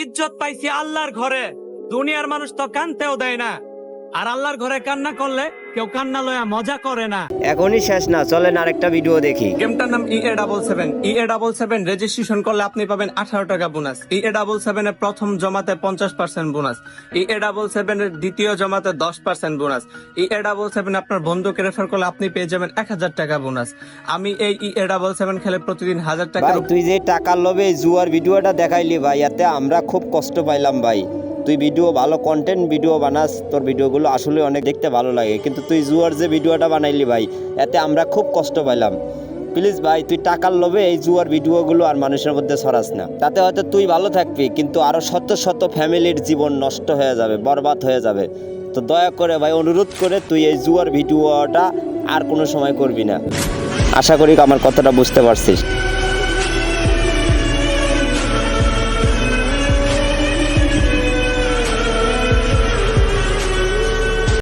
ইজ্জত পাইছি আল্লাহর ঘরে, দুনিয়ার মানুষ তো কানতেও দেয় না। আর আল্লাহর ঘরে কান্না করলে কেউ কান্না লয়া মজা করে না। এখনই শেষ না, চলেন আরেকটা ভিডিও দেখি। গেমটার নাম EA77 রেজিস্ট্রেশন করলে আপনি পাবেন 18 টাকা বোনাস। EA77 এর প্রথম জমাতে 50% বোনাস। EA77 এর দ্বিতীয় জমাতে 10% বোনাস। EA77 আপনার বন্ধুকে রেফার করলে আপনি পেয়ে যাবেন 1000 টাকা বোনাস। আমি এই EA77 খেলে প্রতিদিন 1000 টাকা। ভাই তুই যে টাকার লোভে জুয়ার ভিডিওটা দেখাইলি ভাই, এতে আমরা খুব কষ্ট পাইলাম ভাই। তুই ভিডিও ভালো কন্টেন্ট ভিডিও বানাস, তোর ভিডিওগুলো আসলে অনেক দেখতে ভালো লাগে, কিন্তু তুই জুয়ার যে ভিডিওটা বানাইলি ভাই, এতে আমরা খুব কষ্ট পাইলাম। প্লিজ ভাই, তুই টাকার লোভে এই জুয়ার ভিডিওগুলো আর মানুষের মধ্যে ছড়াস না। তাতে হয়তো তুই ভালো থাকবি, কিন্তু আরো শত শত ফ্যামিলির জীবন নষ্ট হয়ে যাবে, বরবাদ হয়ে যাবে। তো দয়া করে ভাই, অনুরোধ করে তুই এই জুয়ার ভিডিওটা আর কোনো সময় করবি না। আশা করি আমার কথাটা বুঝতে পারছিস।